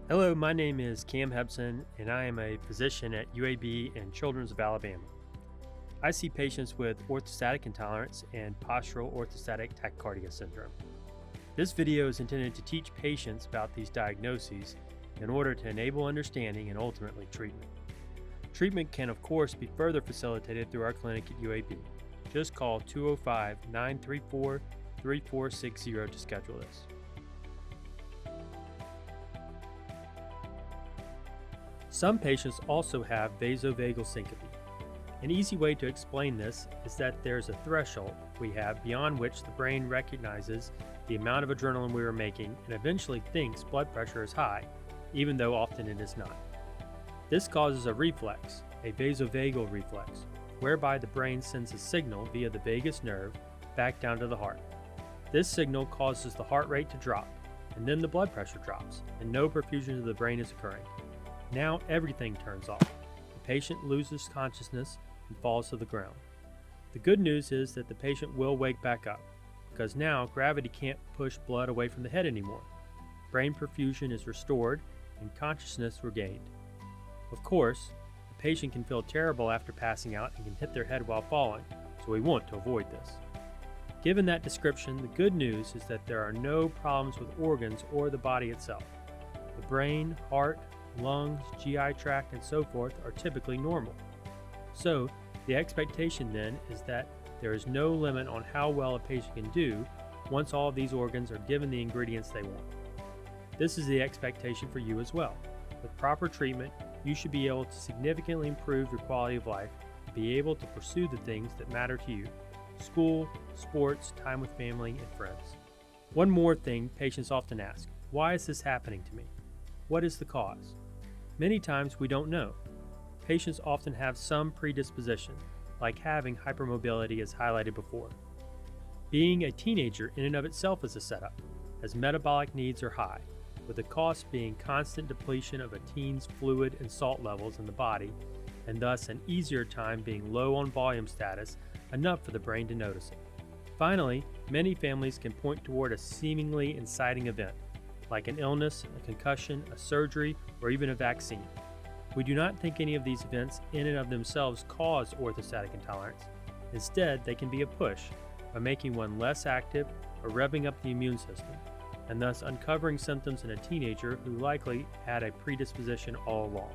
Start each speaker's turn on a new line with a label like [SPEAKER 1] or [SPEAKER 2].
[SPEAKER 1] Hello, my name is Cam Hebson, and I am a physician at UAB and Children's of Alabama. I see patients with orthostatic intolerance and postural orthostatic tachycardia syndrome. This video is intended to teach patients about these diagnoses in order to enable understanding and ultimately treatment. Treatment can, of course, be further facilitated through our clinic at UAB. Just call 205 934 3460 to schedule this. Some patients also have vasovagal syncope. An easy way to explain this is that there's a threshold we have beyond which the brain recognizes the amount of adrenaline we are making and eventually thinks blood pressure is high, even though often it is not. This causes a reflex, a vasovagal reflex, whereby the brain sends a signal via the vagus nerve back down to the heart. This signal causes the heart rate to drop, and then the blood pressure drops, and no perfusion to the brain is occurring. Now everything turns off. The patient loses consciousness and falls to the ground. The good news is that the patient will wake back up, because now gravity can't push blood away from the head anymore. Brain perfusion is restored and consciousness regained. Of course, the patient can feel terrible after passing out and can hit their head while falling, so we want to avoid this. Given that description, the good news is that there are no problems with organs or the body itself. The brain, heart, lungs, GI tract, and so forth are typically normal. So, the expectation then is that there is no limit on how well a patient can do once all of these organs are given the ingredients they want. This is the expectation for you as well. With proper treatment, you should be able to significantly improve your quality of life and be able to pursue the things that matter to you: school, sports, time with family, and friends. One more thing patients often ask: why is this happening to me? What is the cause? Many times we don't know. Patients often have some predisposition, like having hypermobility as highlighted before. Being a teenager in and of itself is a setup, as metabolic needs are high, with the cost being constant depletion of a teen's fluid and salt levels in the body, and thus an easier time being low on volume status, enough for the brain to notice it. Finally, many families can point toward a seemingly inciting event, like an illness, a concussion, a surgery, or even a vaccine. We do not think any of these events in and of themselves cause orthostatic intolerance. Instead, they can be a push by making one less active or revving up the immune system, and thus uncovering symptoms in a teenager who likely had a predisposition all along.